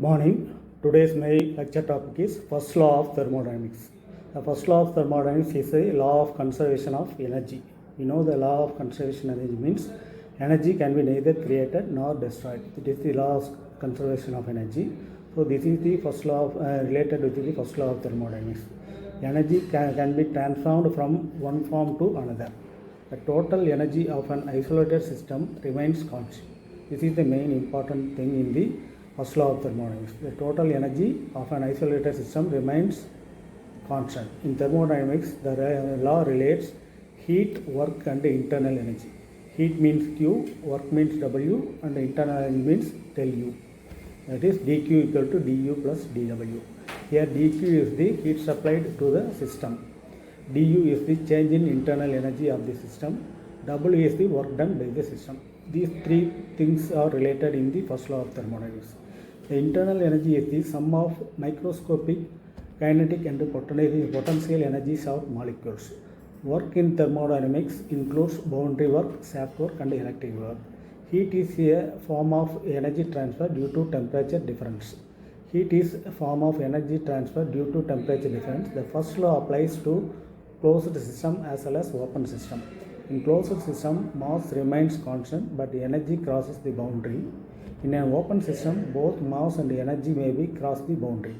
Morning. Today's my lecture topic is First Law of Thermodynamics. The first law of thermodynamics is a law of conservation of energy. You know the law of conservation of energy means energy can be neither created nor destroyed. It is the law of conservation of energy. So this is the first law of, related with the first law of thermodynamics. Energy can be transformed from one form to another. The total energy of an isolated system remains constant. This is the main important thing in the first law of thermodynamics. The total energy of an isolated system remains constant. In thermodynamics, the law relates heat, work and internal energy. Heat means Q, work means W and internal energy means del U. That is dQ equal to du plus dW. Here dQ is the heat supplied to the system. du is the change in internal energy of the system. W is the work done by the system. These three things are related in the first law of thermodynamics. The internal energy is the sum of microscopic kinetic and potential energies of molecules. Work in thermodynamics includes boundary work, shaft work and electric work. Heat is a form of energy transfer due to temperature difference. Heat is a form of energy transfer due to temperature difference. The first law applies to closed system as well as open system. In closed system, mass remains constant but energy crosses the boundary. In an open system, both mass and energy may be cross the boundary.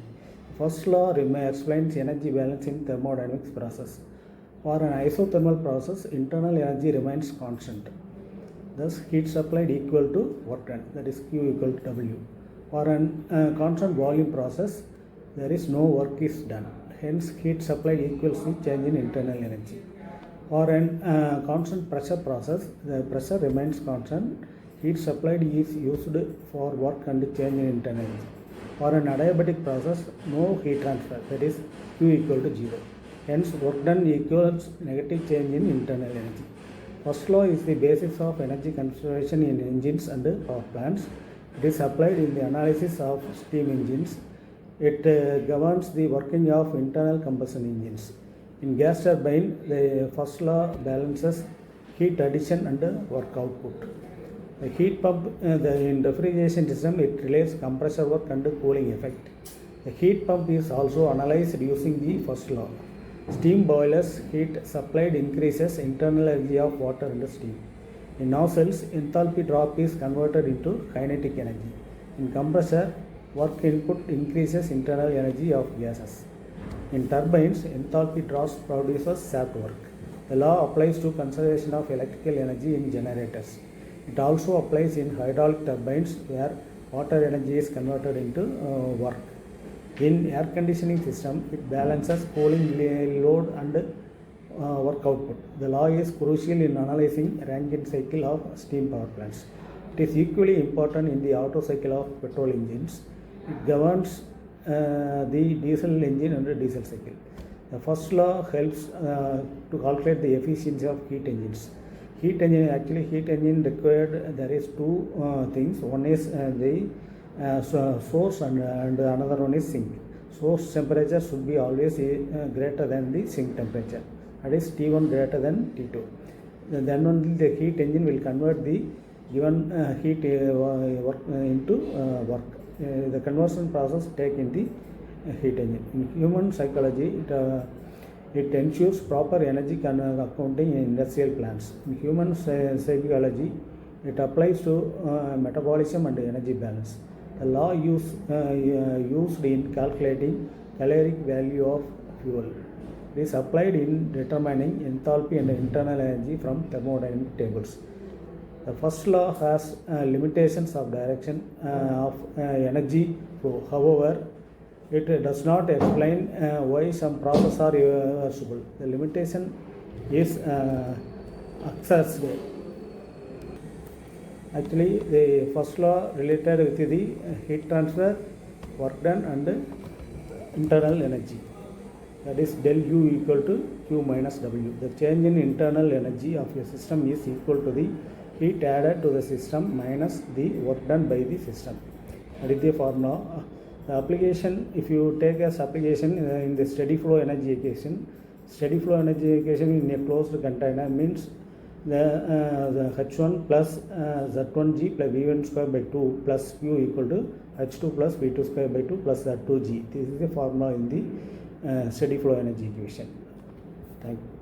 First law explains energy balance in thermodynamics process. For an isothermal process, internal energy remains constant. Thus, heat supplied equal to work done, that is Q equal to W. For an constant volume process, there is no work is done. Hence, heat supplied equals the change in internal energy. For an constant pressure process, the pressure remains constant. Heat supplied is used for work and change in internal energy. For an adiabatic process, no heat transfer, that is Q equal to 0. Hence, work done equals negative change in internal energy. First law is the basis of energy conservation in engines and power plants. It is applied in the analysis of steam engines. It governs the working of internal combustion engines. In gas turbine, the first law balances heat addition and work output. The heat pump in refrigeration system, it relates compressor work and cooling effect. The heat pump is also analyzed using the first law. Steam boilers, heat supplied increases internal energy of water and steam. In nozzles, enthalpy drop is converted into kinetic energy. In compressor, work input increases internal energy of gases. In turbines, enthalpy drops produces shaft work. The law applies to conservation of electrical energy in generators. It also applies in hydraulic turbines where water energy is converted into work. In air conditioning system, it balances cooling load and work output. The law is crucial in analyzing Rankine cycle of steam power plants. It is equally important in the Otto cycle of petrol engines. It governs the diesel engine and the diesel cycle. The first law helps to calculate the efficiency of heat engines. Heat engine required, there is two things. One is the source and another one is sink. Source temperature should be always greater than the sink temperature. That is T1 greater than T2. Then only the heat engine will convert the given heat work into work. The conversion process take in the heat engine. In human psychology, it ensures proper energy accounting in industrial plants. In human psychology, it applies to metabolism and energy balance. The law used in calculating caloric value of fuel. It is applied in determining enthalpy and internal energy from thermodynamic tables. The first law has limitations of direction of energy flow. However, it does not explain why some processes are irreversible. The limitation is accessed. Actually, the first law related with the heat transfer, work done and internal energy. That is del U equal to Q minus W. The change in internal energy of a system is equal to the heat added to the system minus the work done by the system. That is the formula. The application, if you take as application in the steady flow energy equation in a closed container means the H1 plus Z1G plus V1 square by 2 plus Q equal to H2 plus V2 square by 2 plus Z2G. This is the formula in the steady flow energy equation. Thank you.